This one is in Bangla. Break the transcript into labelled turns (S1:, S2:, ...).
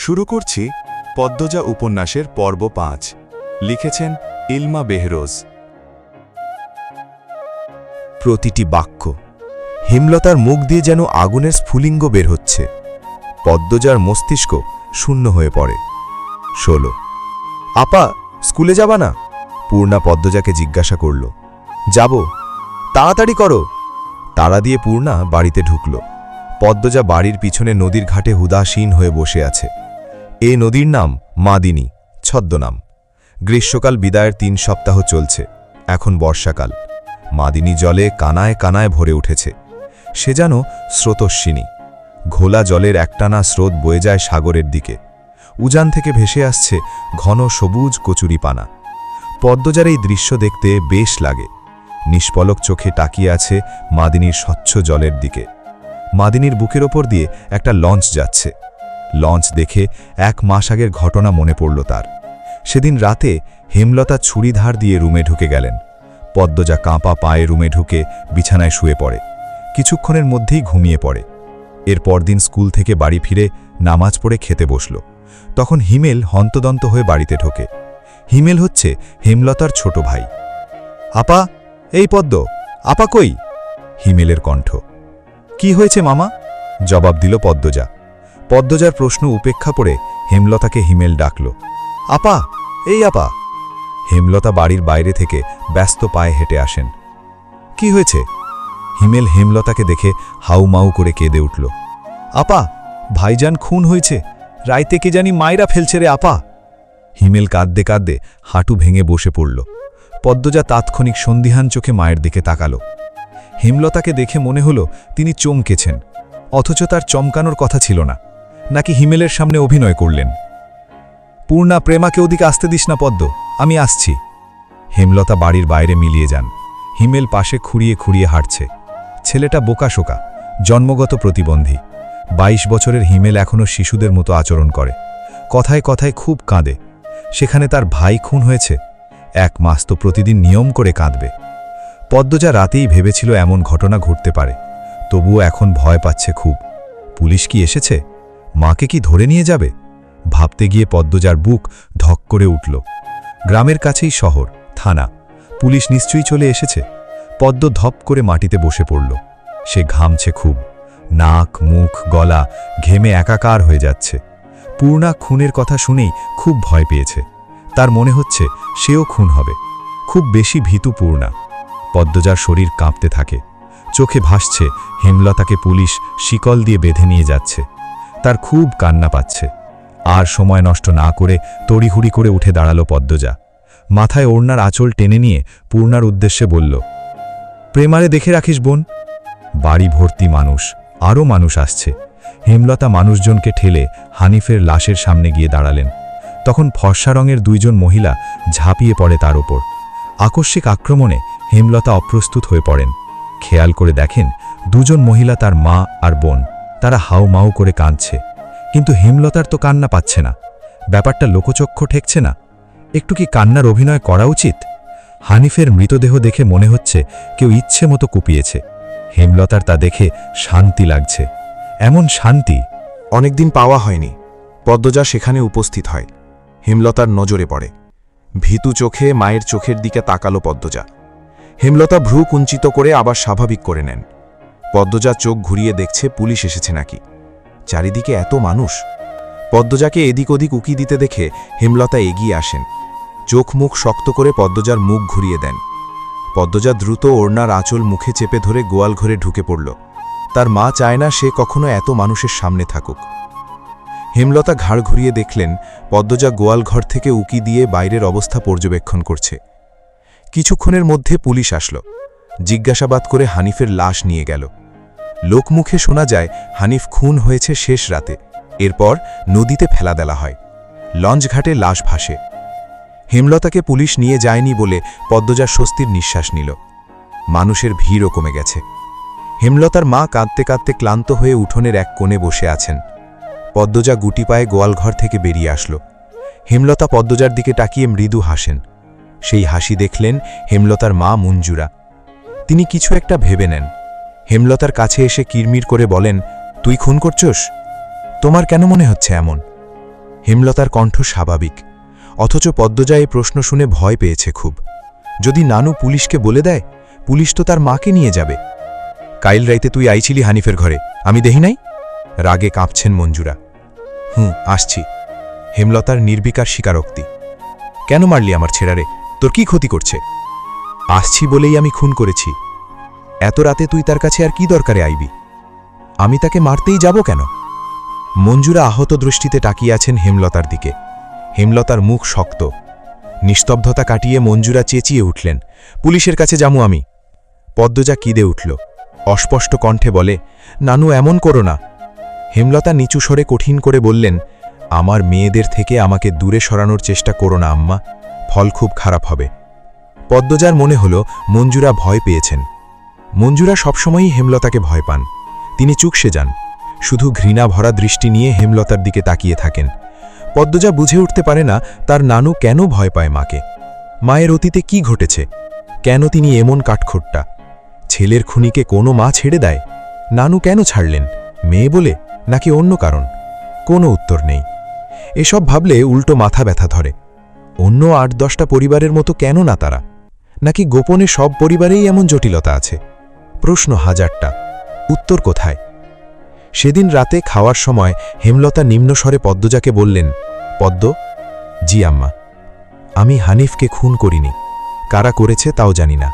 S1: শুরু করছি পদ্মজা উপন্যাসের পর্ব ৫। লিখেছেন ইলমা বেহরোজ।
S2: প্রতিটি বাক্য হেমলতার মুখ দিয়ে যেন আগুনের স্ফুলিঙ্গ বের হচ্ছে। পদ্মজার মস্তিষ্ক শূন্য হয়ে পড়ে। ১৬। আপা, স্কুলে যাবা না? পূর্ণা পদ্মজাকে জিজ্ঞাসা করল। যাব। তাড়াতাড়ি করো। তাড়া দিয়ে পূর্ণা বাড়িতে ঢুকল। পদ্মজা বাড়ির পিছনে নদীর ঘাটে উদাসীন হয়ে বসে আছে। এ নদীর নাম মাদিনী, ছদ্মনাম। গ্রীষ্মকাল বিদায়ের ৩ সপ্তাহ চলছে। এখন বর্ষাকাল। মাদিনী জলে কানায় কানায় ভরে উঠেছে। সে যেন স্রোতস্বিনী। ঘোলা জলের একটানা স্রোত বয়ে যায় সাগরের দিকে। উজান থেকে ভেসে আসছে ঘন সবুজ কচুরিপানা। পদ্মজার এই দৃশ্য দেখতে বেশ লাগে। নিষ্পলক চোখে তাকিয়ে আছে মাদিনীর স্বচ্ছ জলের দিকে। মাদিনীর বুকের ওপর দিয়ে একটা লঞ্চ যাচ্ছে। লঞ্চ দেখে ১ মাস আগের ঘটনা মনে পড়ল তার। সেদিন রাতে হেমলতা ছুরিধার দিয়ে রুমে ঢুকে গেলেন। পদ্মজা কাঁপা পায়ে রুমে ঢুকে বিছানায় শুয়ে পড়ে। কিছুক্ষণের মধ্যেই ঘুমিয়ে পড়ে। এর পরদিন স্কুল থেকে বাড়ি ফিরে নামাজ পড়ে খেতে বসল। তখন হিমেল হন্তদন্ত হয়ে বাড়িতে ঢোকে। হিমেল হচ্ছে হেমলতার ছোট ভাই। আপা, এই পদ্ম, আপা কই? হিমেলের কণ্ঠ। কি হয়েছে মামা? জবাব দিল পদ্মজা। পদ্মজার প্রশ্ন উপেক্ষা করে হেমলতাকে হিমেল ডাকল। আপা, এই আপা। হেমলতা বাড়ির বাইরে থেকে ব্যস্ত পায়ে হেঁটে আসেন। কি হয়েছে? হিমেল হেমলতাকে দেখে হাউমাউ করে কেঁদে উঠল। আপা, ভাইজান খুন হয়েছে। রাইতে কে জানি মাইরা ফেলছে রে আপা। হিমেল কাঁদতে কাঁদতে হাঁটু ভেঙে বসে পড়ল। পদ্মজা তাৎক্ষণিক সন্দিহান চোখে মায়ের দিকে তাকালো। হেমলতাকে দেখে মনে হলো তিনি চমকেছেন, অথচ তার চমকানোর কথা ছিল না। নাকি হিমেলের সামনে অভিনয় করলেন। পূর্ণা, প্রেমাকে ওদিকে আসতে দিস না পদ্ম, আমি আসছি। হেমলতা বাড়ির বাইরে মিলিয়ে যান। হিমেল পাশে খুঁড়িয়ে খুঁড়িয়ে হাঁটছে। ছেলেটা বোকাশোকা, জন্মগত প্রতিবন্ধী। ২২ বছরের হিমেল এখনও শিশুদের মতো আচরণ করে। কথায় কথায় খুব কাঁদে। সেখানে তার ভাই খুন হয়েছে। ১ মাস তো প্রতিদিন নিয়ম করে কাঁদবে। পদ্মজা রাতেই ভেবেছিল এমন ঘটনা ঘটতে পারে। তবুও এখন ভয় পাচ্ছে খুব। পুলিশ কি এসেছে? মাকে কি ধরে নিয়ে যাবে? ভাবতে গিয়ে পদ্মজার বুক ধক করে উঠল। গ্রামের কাছেই শহর, থানা। পুলিশ নিশ্চয়ই চলে এসেছে। পদ্ম ধপ করে মাটিতে বসে পড়ল। সে ঘামছে খুব। নাক, মুখ, গলা ঘেমে একাকার হয়ে যাচ্ছে। পূর্ণা খুনের কথা শুনেই খুব ভয় পেয়েছে। তার মনে হচ্ছে সেও খুন হবে। খুব বেশি ভীতু পূর্ণা। পদ্মজার শরীর কাঁপতে থাকে। চোখে ভাসছে হেমলতাকে পুলিশ শিকল দিয়ে বেঁধে নিয়ে যাচ্ছে। তার খুব কান্না পাচ্ছে। আর সময় নষ্ট না করে তড়িহুড়ি করে উঠে দাঁড়ালো পদ্মজা। মাথায় ওড়নার আঁচল টেনে নিয়ে পূর্ণার উদ্দেশ্যে বলল, প্রেমারে দেখে রাখিস বোন। বাড়ি ভর্তি মানুষ, আরও মানুষ আসছে। হেমলতা মানুষজনকে ঠেলে হানিফের লাশের সামনে গিয়ে দাঁড়ালেন। তখন ফর্সা রঙের ২ জন মহিলা ঝাঁপিয়ে পড়ে তার ওপর। আকস্মিক আক্রমণে হেমলতা অপ্রস্তুত হয়ে পড়েন। খেয়াল করে দেখেন ২ জন মহিলা তার মা আর বোন। তারা হাউমাউ করে কাঁদছে। কিন্তু হেমলতার তো কান্না পাচ্ছে না। ব্যাপারটা লোকচক্ষু ঠেকছে না। একটু কি কান্নার অভিনয় করা উচিত? হানিফের মৃতদেহ দেখে মনে হচ্ছে কেউ ইচ্ছে মতো কুপিয়েছে। হেমলতার তা দেখে শান্তি লাগছে। এমন শান্তি
S1: অনেকদিন পাওয়া হয়নি। পদ্মজা সেখানে উপস্থিত হয়। হেমলতার নজরে পড়ে। ভীতু চোখে মায়ের চোখের দিকে তাকালো পদ্মজা। হেমলতা ভ্রু কুঞ্চিত করে আবার স্বাভাবিক করে নেন। পদ্মজা চোখ ঘুরিয়ে দেখছে পুলিশ এসেছে নাকি। চারিদিকে এত মানুষ। পদ্মজাকে এদিক ওদিক উকি দিতে দেখে হেমলতা এগিয়ে আসেন। চোখ মুখ শক্ত করে পদ্মজার মুখ ঘুরিয়ে দেন। পদ্মজা দ্রুত ওড়নার আঁচল মুখে চেপে ধরে গোয়াল ঘরে ঢুকে পড়ল। তার মা চায় না সে কখনো এত মানুষের সামনে থাকুক। হেমলতা ঘাড় ঘুরিয়ে দেখলেন পদ্মজা গোয়াল ঘর থেকে উকি দিয়ে বাইরের অবস্থা পর্যবেক্ষণ করছে। কিছুক্ষণের মধ্যে পুলিশ আসলো। জিজ্ঞাসাবাদ করে হানিফের লাশ নিয়ে গেল। লোকমুখে শোনা যায় হানিফ খুন হয়েছে শেষ রাতে। এরপর নদীতে ফেলা দেওয়া হয়। লঞ্চ ঘাটে লাশ ভাসে। হেমলতাকে পুলিশ নিয়ে যায়নি বলে পদ্মজার স্বস্তির নিঃশ্বাস নিল। মানুষের ভিড়ও কমে গেছে। হেমলতার মা কাঁদতে কাঁদতে ক্লান্ত হয়ে উঠোনের এক কোণে বসে আছেন। পদ্মজা গুটি পায়ে গোয়ালঘর থেকে বেরিয়ে আসলো। হেমলতা পদ্মজার দিকে তাকিয়ে মৃদু হাসেন। সেই হাসি দেখলেন হেমলতার মা মঞ্জুরা। তিনি কিছু একটা ভেবে নেন। হেমলতার কাছে এসে কিরমির করে বলেন, তুই খুন করছস? তোমার কেন মনে হচ্ছে এমন? হেমলতার কণ্ঠ স্বাভাবিক, অথচ পদ্মজা এই প্রশ্ন শুনে ভয় পেয়েছে খুব। যদি নানু পুলিশকে বলে দেয়, পুলিশ তো তার মাকে নিয়ে যাবে। কাইল রাইতে তুই আইছিলি হানিফের ঘরে, আমি দেখি নাই? রাগে কাঁপছেন মঞ্জুরা। আসছি। হেমলতার নির্বিকার স্বীকারোক্তি। কেন মারলি আমার ছেড়ারে? তোর কি ক্ষতি করছে? আসছি বলেই আমি খুন করেছি। এত রাতে তুই তার কাছে আর কি দরকারে আইবি? আমি তাকে মারতেই যাব কেন? মঞ্জুরা আহত দৃষ্টিতে তাকিয়ে আছেন হেমলতার দিকে। হেমলতার মুখ শক্ত। নিস্তব্ধতা কাটিয়ে মঞ্জুরা চেঁচিয়ে উঠলেন, পুলিশের কাছে যামু আমি। পদ্মজা কিদে উঠল, অস্পষ্ট কণ্ঠে বলে, নানু এমন করো না। হেমলতা নিচু স্বরে কঠিন করে বললেন, আমার মেয়েদের থেকে আমাকে দূরে সরানোর চেষ্টা করো না আম্মা, ফল খুব খারাপ হবে। পদ্মজার মনে হল মঞ্জুরা ভয় পেয়েছেন। মঞ্জুরা সবসময়ই হেমলতাকে ভয় পান। তিনি চুকসে যান, শুধু ঘৃণা ভরা দৃষ্টি নিয়ে হেমলতার দিকে তাকিয়ে থাকেন। পদ্মজা বুঝে উঠতে পারে না তার নানু কেন ভয় পায় মাকে। মায়ের অতীতে কি ঘটেছে? কেন তিনি এমন কাঠখোট্টা? ছেলের খুনিকে কোনো মা ছেড়ে দেয়? নানু কেন ছাড়লেন? মেয়ে বলে, নাকি অন্য কারণ? কোনো উত্তর নেই। এসব ভাবলে উল্টো মাথা ব্যথা ধরে। অন্য ৮-১০টা পরিবারের মতো কেন না তারা? নাকি গোপনে সব পরিবারেই এমন জটিলতা আছে? প্রশ্ন হাজারটা, উত্তর কোথায়? সেদিন রাতে খাওয়ার সময় হেমলতা নিম্নস্বরে পদ্মজাকে বললেন, পদ্ম। জি আম্মা। আমি হানিফকে খুন করিনি, কারা করেছে তাও জানি না।